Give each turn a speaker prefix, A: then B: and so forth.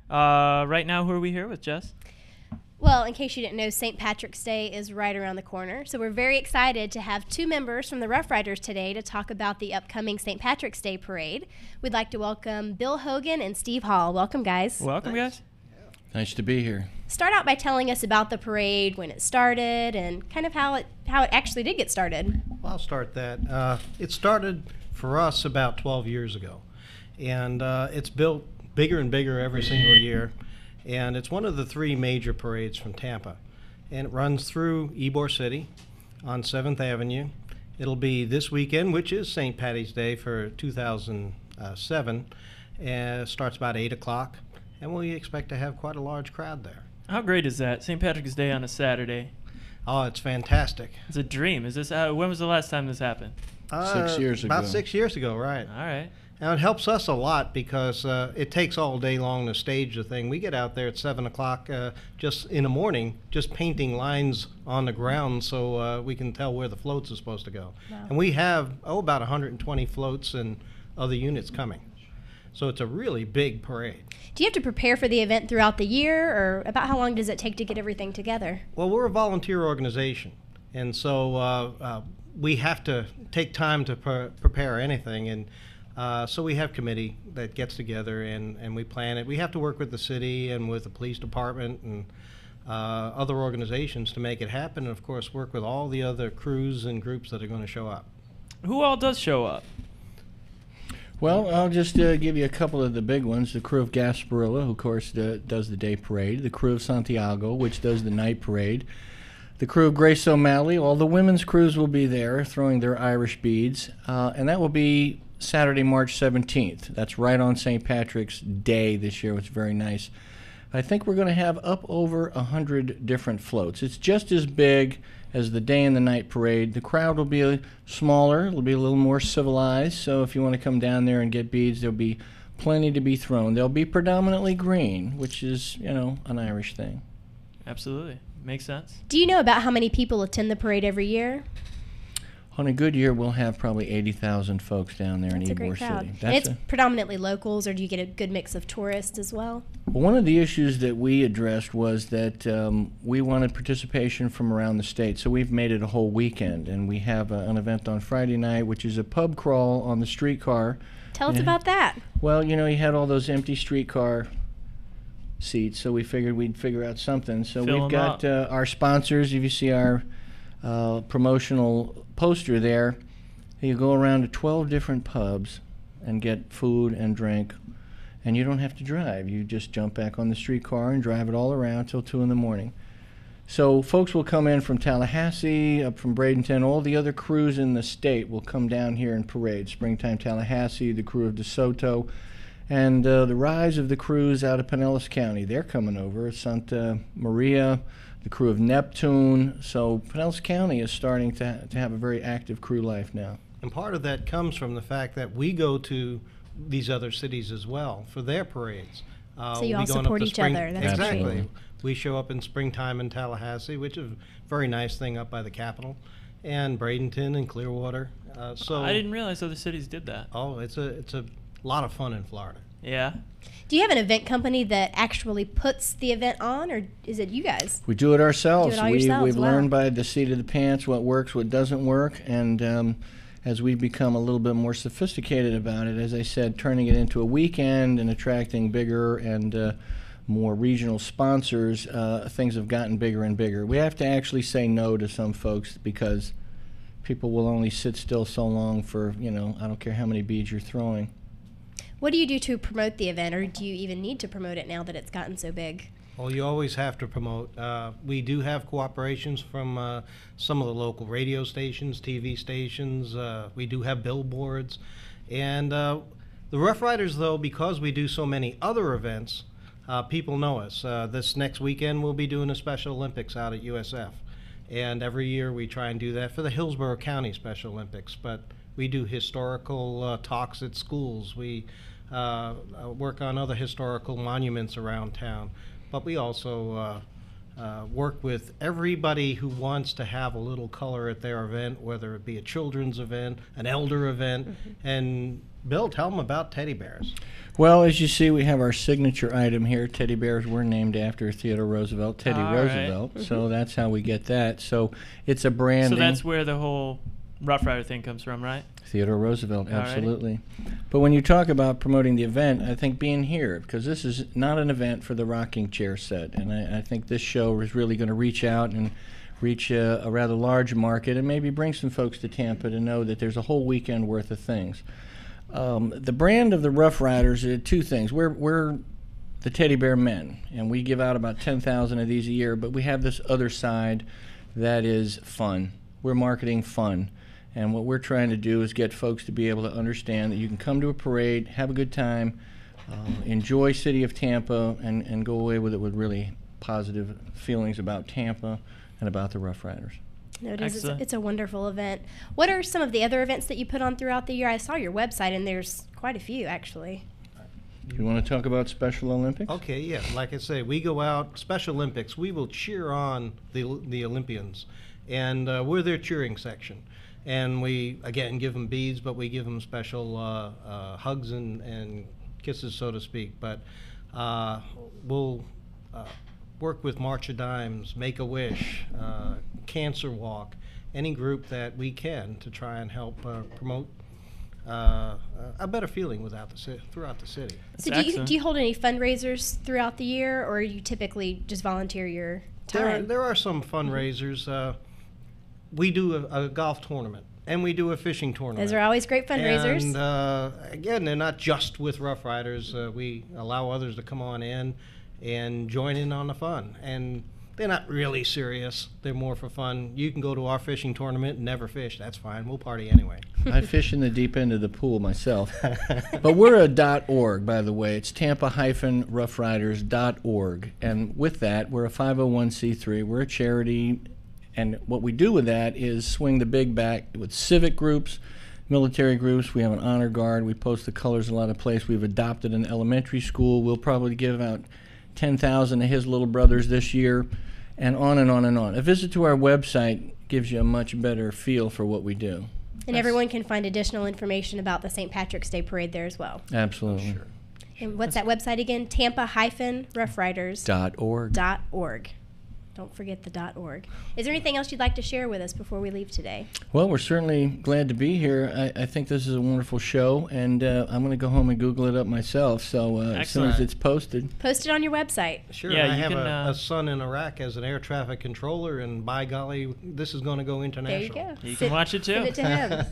A: Right now, who are we here with, Jess?
B: Well, in case you didn't know, St. Patrick's Day is right around the corner. So we're very excited to have two members from the Rough Riders today to talk about the upcoming St. Patrick's Day parade. We'd like to welcome Bill Hogan and Steve Hall. Welcome, guys.
A: Welcome, guys.
C: Nice to be here.
B: Start out by telling us about the parade, when it started, and kind of how it actually did get started.
D: Well, I'll start that. It started for us about 12 years ago, and it's built bigger and bigger every single year, and it's one of the three major parades from Tampa, and it runs through Ybor City on 7th Avenue. It'll be this weekend, which is St. Patty's Day for 2007, and it starts about 8 o'clock, and we expect to have quite a large crowd there.
A: How great is that? St. Patrick's Day on a Saturday.
D: Oh, it's fantastic.
A: It's a dream. Is this? When was the last time this happened?
C: 6 years ago.
D: About 6 years ago, right.
A: All right.
D: And it helps us a lot because it takes all day long to stage the thing. We get out there at 7 o'clock just in the morning, just painting lines on the ground so we can tell where the floats are supposed to go.
B: Wow.
D: And we have, about 120 floats and other units coming. So it's a really big parade.
B: Do you have to prepare for the event throughout the year, or about how long does it take to get everything together?
D: Well, we're a volunteer organization, and so we have to take time to prepare anything. And so we have committee that gets together and we plan it. We have to work with the city and with the police department and other organizations to make it happen, and of course work with all the other crews and groups that are going to show up.
A: Who all does show up?
C: Well, I'll just give you a couple of the big ones. The crew of Gasparilla, who of course does the day parade. The crew of Santiago, which does the night parade. The crew of Grace O'Malley. All the women's crews will be there throwing their Irish beads. And that will be Saturday, March 17th. That's right on St. Patrick's Day this year, which is very nice. I think we're going to have up over 100 different floats. It's just as big as the day and the night parade. The crowd will be smaller. It'll be a little more civilized. So if you want to come down there and get beads, there'll be plenty to be thrown. They'll be predominantly green, which is, an Irish thing.
A: Absolutely. Makes sense.
B: Do you know about how many people attend the parade every year?
C: On a good year, we'll have probably 80,000 folks down there in
B: That's a great
C: Ybor
B: crowd.
C: City.
B: And it's predominantly locals, or do you get a good mix of tourists as well?
C: One of the issues that we addressed was that we wanted participation from around the state, so we've made it a whole weekend, and we have an event on Friday night, which is a pub crawl on the streetcar.
B: Tell us about that.
C: Well, you had all those empty streetcar seats, so we figured we'd figure out something. So
A: Fill
C: we've got our sponsors. If you see our promotional poster there, you go around to 12 different pubs and get food and drink, and you don't have to drive. You just jump back on the streetcar and drive it all around till 2 in the morning. So folks will come in from Tallahassee, up from Bradenton. All the other crews in the state will come down here and parade. Springtime Tallahassee, the crew of DeSoto, and the rise of the crews out of Pinellas County. They're coming over. Santa Maria, the crew of Neptune. So Pinellas County is starting to have a very active crew life now.
D: And part of that comes from the fact that we go to these other cities as well for their parades.
B: So you all support each other. That's
D: exactly.
C: Great.
D: We show up in springtime in Tallahassee, which is a very nice thing up by the Capitol, and Bradenton and Clearwater. So
A: I didn't realize other cities did that.
D: Oh, it's a lot of fun in Florida.
A: Yeah.
B: Do you have an event company that actually puts the event on, or is it you guys?
C: We do it ourselves.
B: Do it all yourselves,
C: We've
B: wow.
C: learned by the seat of the pants what works, what doesn't work, and as we've become a little bit more sophisticated about it, as I said, turning it into a weekend and attracting bigger and more regional sponsors, things have gotten bigger and bigger. We have to actually say no to some folks because people will only sit still so long for, I don't care how many beads you're throwing.
B: What do you do to promote the event, or do you even need to promote it now that it's gotten so big?
D: Well, you always have to promote. We do have cooperations from some of the local radio stations, TV stations. We do have billboards. And the Rough Riders, though, because we do so many other events, people know us. This next weekend we'll be doing a Special Olympics out at USF. And every year we try and do that for the Hillsborough County Special Olympics. But we do historical talks at schools. We work on other historical monuments around town. But we also work with everybody who wants to have a little color at their event, whether it be a children's event, an elder event, and Bill, tell them about teddy bears.
C: Well, as you see, we have our signature item here. Teddy bears were named after Theodore Roosevelt, Teddy
A: All
C: Roosevelt.
A: right.
C: So that's how we get that. So it's a branding.
A: So that's where the whole Rough Rider thing comes from, right?
C: Theodore Roosevelt,
A: Alrighty.
C: absolutely. But when you talk about promoting the event, I think being here, because this is not an event for the rocking chair set, and I think this show is really going to reach out and reach a rather large market and maybe bring some folks to Tampa to know that there's a whole weekend worth of things. The brand of the Rough Riders are two things. We're the Teddy Bear Men, and we give out about 10,000 of these a year, but we have this other side that is fun. We're marketing fun. And what we're trying to do is get folks to be able to understand that you can come to a parade, have a good time, enjoy City of Tampa, and go away with it with really positive feelings about Tampa and about the Rough Riders.
B: No, it is.
A: Excellent.
B: It's a wonderful event. What are some of the other events that you put on throughout the year? I saw your website, and there's quite a few, actually.
C: You want to talk about Special Olympics?
D: Okay, yeah. Like I say, we go out, Special Olympics, we will cheer on the Olympians. And we're their cheering section. And we, again, give them beads, but we give them special hugs and kisses, so to speak. But we'll work with March of Dimes, Make-A-Wish, Cancer Walk, any group that we can to try and help promote a better feeling throughout the city.
B: So
A: That's
B: do
A: excellent.
B: you hold any fundraisers throughout the year, or you typically just volunteer your time?
D: There are some fundraisers. We do a golf tournament, and we do a fishing tournament.
B: Those are always great fundraisers.
D: And again, they're not just with Rough Riders. We allow others to come on in and join in on the fun. And they're not really serious. They're more for fun. You can go to our fishing tournament and never fish. That's fine. We'll party anyway.
C: I fish in the deep end of the pool myself. But we're a .org, by the way. It's Tampa-Roughriders.org. And with that, we're a 501c3. We're a charity. And what we do with that is swing the big bat with civic groups, military groups. We have an honor guard. We post the colors a lot of places. We've adopted an elementary school. We'll probably give out 10,000 to his little brothers this year, and on and on and on. A visit to our website gives you a much better feel for what we do.
B: And everyone can find additional information about the St. Patrick's Day Parade there as well.
C: Absolutely.
D: Sure.
B: And what's that website again? Tampa-Roughriders.org.
C: .org.
B: Don't forget the .org. Is there anything else you'd like to share with us before we leave today?
C: Well, we're certainly glad to be here. I think this is a wonderful show, and I'm going to go home and Google it up myself. So as soon as
A: Excellent.
C: it's posted.
B: Post it on your website.
D: Sure.
A: Yeah,
D: I
A: you
D: have
A: can,
D: a son in Iraq as an air traffic controller, and by golly, this is going to go
B: There
D: international.
B: you go.
A: You can watch it too.
B: Send it to him.